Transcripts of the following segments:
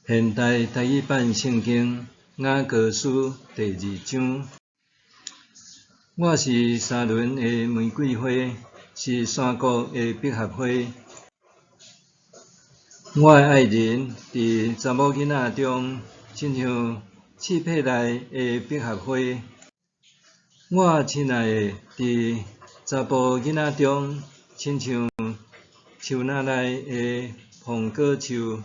现代台语版圣经雅各书第2章。我是沙仑的玫瑰花，是山谷的百合花。我的爱人伫查某囡仔中，亲像刺配内的百合花。我亲爱的伫查甫囡仔中，亲像树林内的苹果树。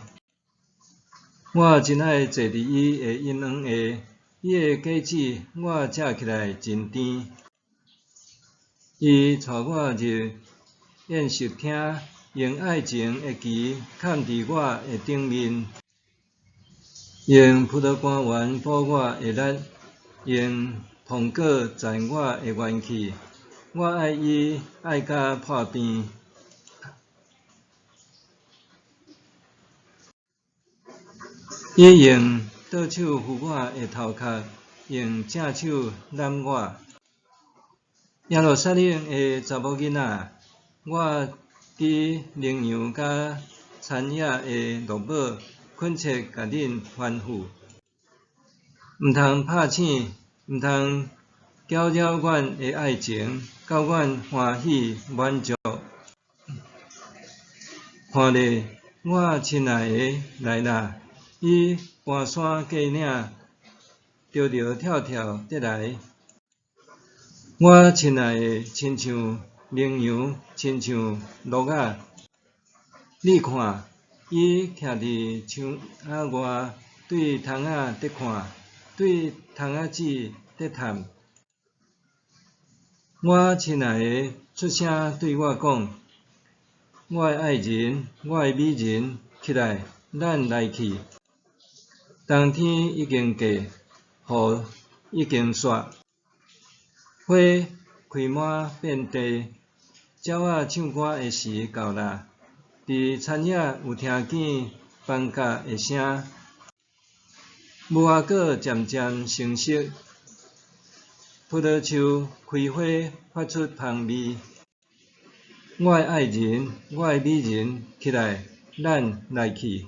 我真爱坐伫伊的阴凉下，伊的果子我食起来真甜。伊带我入宴席厅，用爱情的旗嵌伫我的顶面，用葡萄干园补我的力，用苹果载我的元气。我爱伊爱甲破病。伊用倒手扶我的头壳，用正手揽我。耶路撒冷的查某囡仔，我伫羚羊甲田野的鹿母，恳切甲恁吩咐，毋通拍醒，毋通搅扰阮的爱情，到阮欢喜满足。看咧，我亲爱的来啦！伊搬山过岭，着跳跳得来。我亲爱的亲像羚羊，亲像鹿仔。你看，伊徛伫墙仔外，对窗仔伫看，对窗仔纸伫探。我亲爱的出声对我讲：我的爱人，我的美人，起来，咱来去。冬天已经过，雨已经煞，花开满遍地，鸟仔唱歌的时到啦。伫田野有听见放假的声，无花果渐渐成熟，葡萄树开花发出香味。我的爱人，我的美人，起来，咱来去。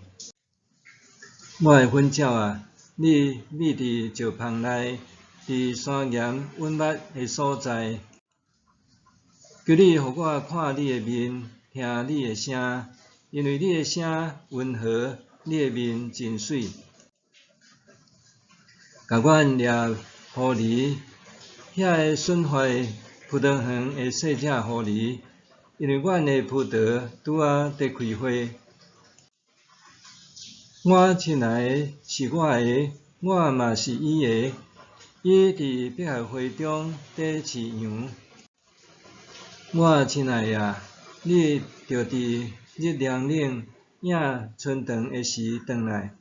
我的粉鸟啊，你觅伫石棚内，伫山岩稳密的所在。求你予我看你的面，听你的声，因为你的声温和，你的面真水。甲阮掠狐狸，遐个顺发葡萄园的细只狐狸，因为阮的葡萄拄仔在开花。我亲爱的是我的，我嘛是伊的。伊伫百合花中在饲羊。我亲爱的啊，你着伫日凉冷、影春长的时转来，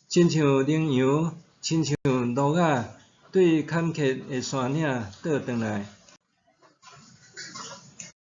亲像羚羊，亲像鹿仔，对坎坷的山岭倒转来。